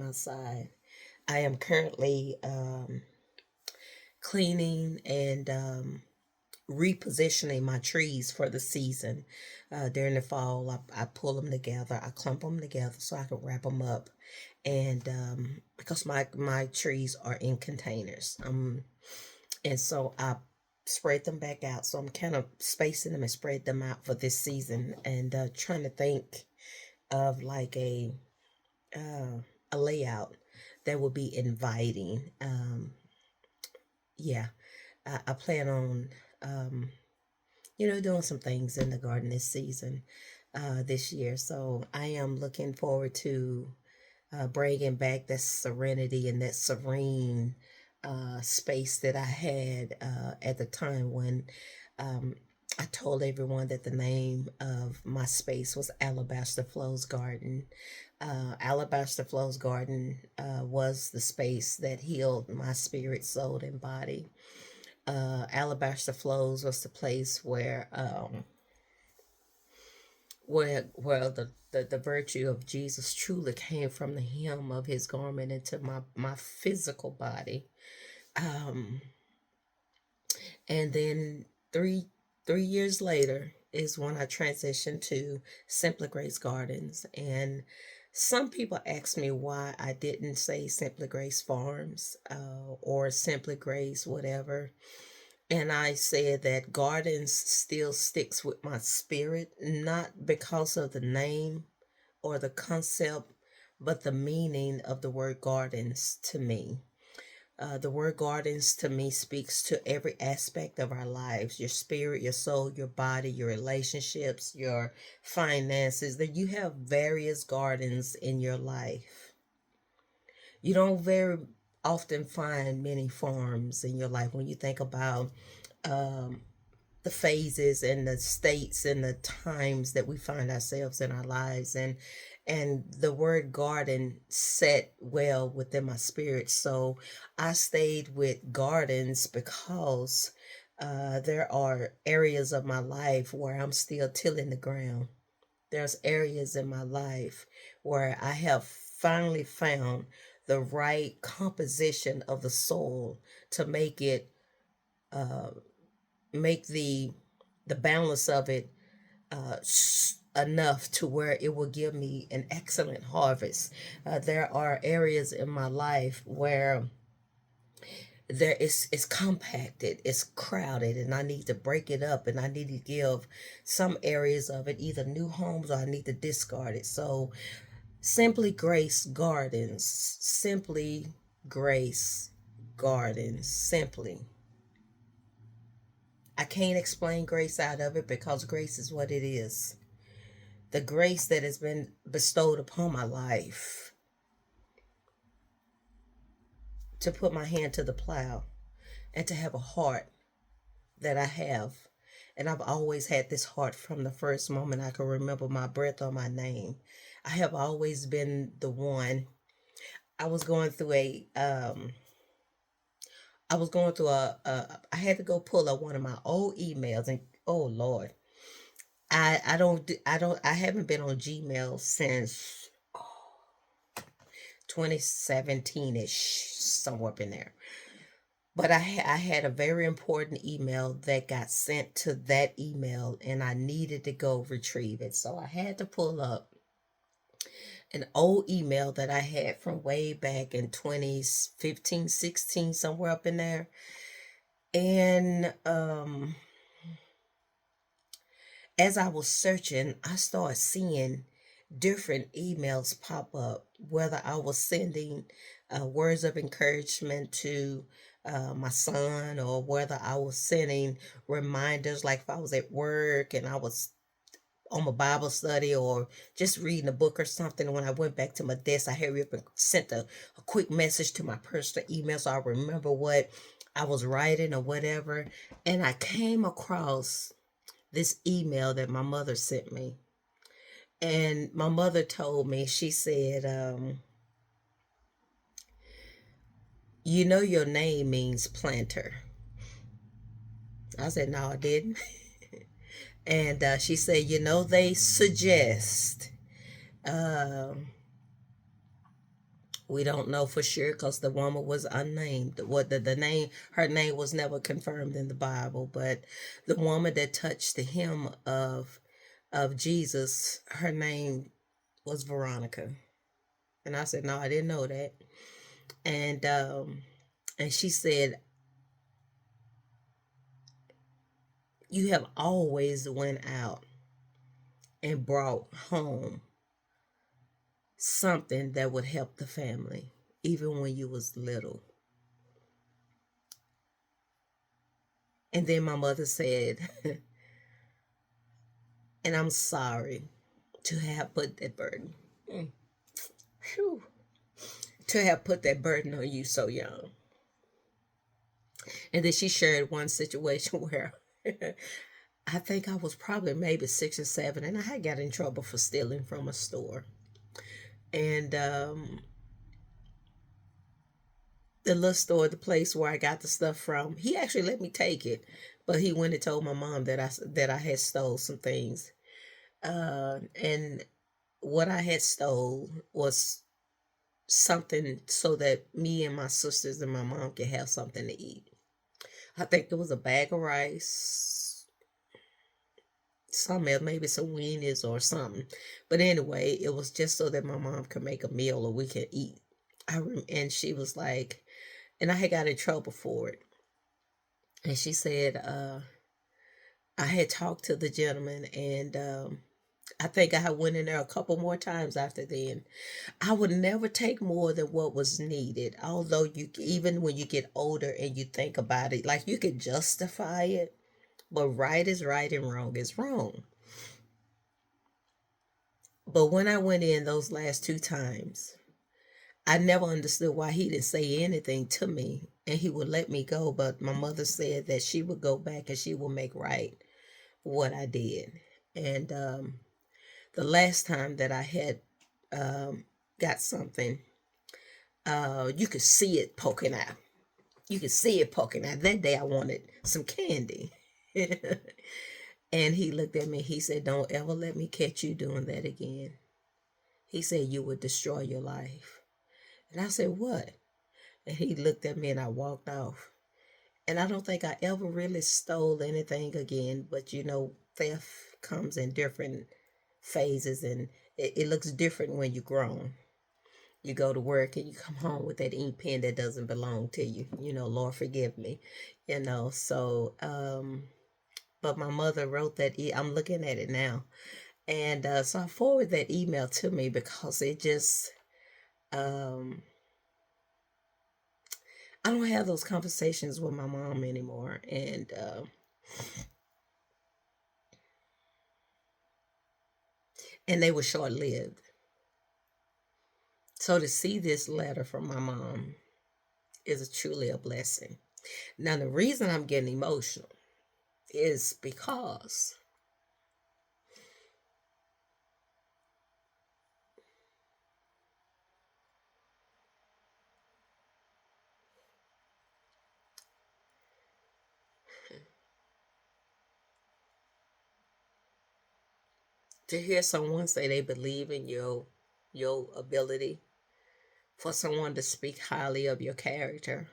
outside. I am currently cleaning and repositioning my trees for the season. During the fall, I pull them together, I clump them together so I can wrap them up. And because my trees are in containers, and so I spread them back out. So I'm kind of spacing them and spread them out for this season, and trying to think of like a layout that would be inviting. Yeah, I plan on doing some things in the garden this season, this year. So I am looking forward to bringing back that serenity and that serene space that I had at the time when um, I told everyone that the name of my space was Alabasterflows Garden. Alabasterflows Garden was the space that healed my spirit, soul, and body. Alabaster Flows was the place where the virtue of Jesus truly came from the hem of his garment into my physical body. Um, and then three years later is when I transitioned to Simply Grace Gardens. And some people ask me why I didn't say Simply Grace Farms or Simply Grace whatever. And I said that gardens still sticks with my spirit, not because of the name or the concept, but the meaning of the word gardens to me. The word gardens to me speaks to every aspect of our lives, your spirit, your soul, your body, your relationships, your finances. That you have various gardens in your life. You don't very often find many farms in your life when you think about um, the phases and the states and the times that we find ourselves in our lives, and the word garden set well within my spirit. So I stayed with gardens because there are areas of my life where I'm still tilling the ground. There's areas in my life where I have finally found the right composition of the soil to uh, make the balance of it enough to where it will give me an excellent harvest. There are areas in my life where there is it's compacted, it's crowded, and I need to break it up, and I need to give some areas of it either new homes or I need to discard it. So Simply Grace Gardens, Simply Grace Gardens, simply. I can't explain grace out of it because grace is what it is. The grace that has been bestowed upon my life to put my hand to the plow and to have a heart that I have. And I've always had this heart from the first moment I can remember my breath or my name. I have always been the one. I was going through I had to go pull up one of my old emails, and oh Lord, I haven't been on Gmail since 2017-ish, somewhere up in there. But I had a very important email that got sent to that email, and I needed to go retrieve it. So I had to pull up an old email that I had from way back in 2015, 16, somewhere up in there. And as I was searching, I started seeing different emails pop up, whether I was sending words of encouragement to my son, or whether I was sending reminders, like if I was at work and I was on my Bible study or just reading a book or something. When I went back to my desk, I hurried up and sent a quick message to my personal email so I remember what I was writing or whatever. And I came across this email that my mother sent me. And my mother told me, she said, you know, your name means planter. I said, no, I didn't. And she said, you know, they suggest um, We don't know for sure because the woman was unnamed. What the name? Her name was never confirmed in the Bible. But the woman that touched the hem of Jesus, her name was Veronica. And I said, no, I didn't know that. And and she said, you have always went out and brought home something that would help the family, even when you was little. And then my mother said, and I'm sorry to have put that burden. Whew, to have put that burden on you so young. And then she shared one situation where I think I was probably maybe 6 or 7, and I had got in trouble for stealing from a store. And the little store, the place where I got the stuff from, he actually let me take it, but he went and told my mom that I had stole some things. And what I had stole was something so that me and my sisters and my mom could have something to eat. I think there was a bag of rice, some maybe some weenies or something. But anyway, it was just so that my mom could make a meal or we could eat. And she was like, and I had got in trouble for it. And she said, I had talked to the gentleman, and I think I went in there a couple more times after then. I would never take more than what was needed. Although you, even when you get older and you think about it, like you could justify it, but right is right and wrong is wrong. But when I went in those last 2 times, I never understood why he didn't say anything to me and he would let me go. But my mother said that she would go back and she would make right what I did. And the last time that I had got something, you could see it poking out. You could see it poking out. That day I wanted some candy. And he looked at me. He said, don't ever let me catch you doing that again. He said, you would destroy your life. And I said, what? And he looked at me and I walked off. And I don't think I ever really stole anything again. But theft comes in different phases, and it looks different when you're grown. You go to work and you come home with that ink pen that doesn't belong to you. Lord forgive me. So but my mother wrote that. I'm looking at it now. And so I forwarded that email to me because it just, I don't have those conversations with my mom anymore. And they were short lived. So to see this letter from my mom is truly a blessing. Now, the reason I'm getting emotional is because to hear someone say they believe in your ability, for someone to speak highly of your character,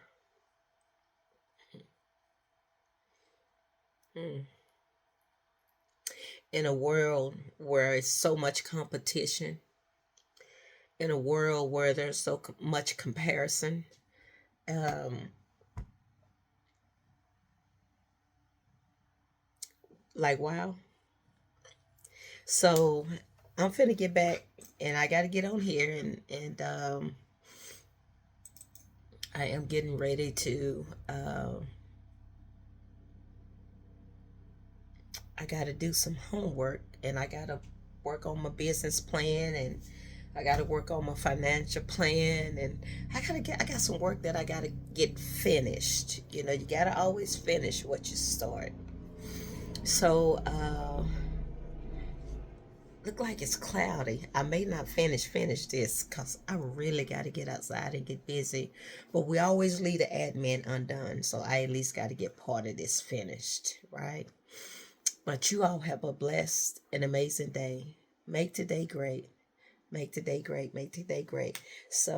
hmm, in a world where it's so much competition, in a world where there's so much comparison, um, like wow. So I'm finna get back, and I gotta get on here, and I am getting ready to. I gotta do some homework, and I gotta work on my business plan, and I gotta work on my financial plan, and I got some work that I gotta get finished. You gotta always finish what you start. So look like it's cloudy. I may not finish this because I really got to get outside and get busy. But we always leave the admin undone, so I at least got to get part of this finished, right? But you all have a blessed and amazing day. Make today great. Make today great. Make today great. So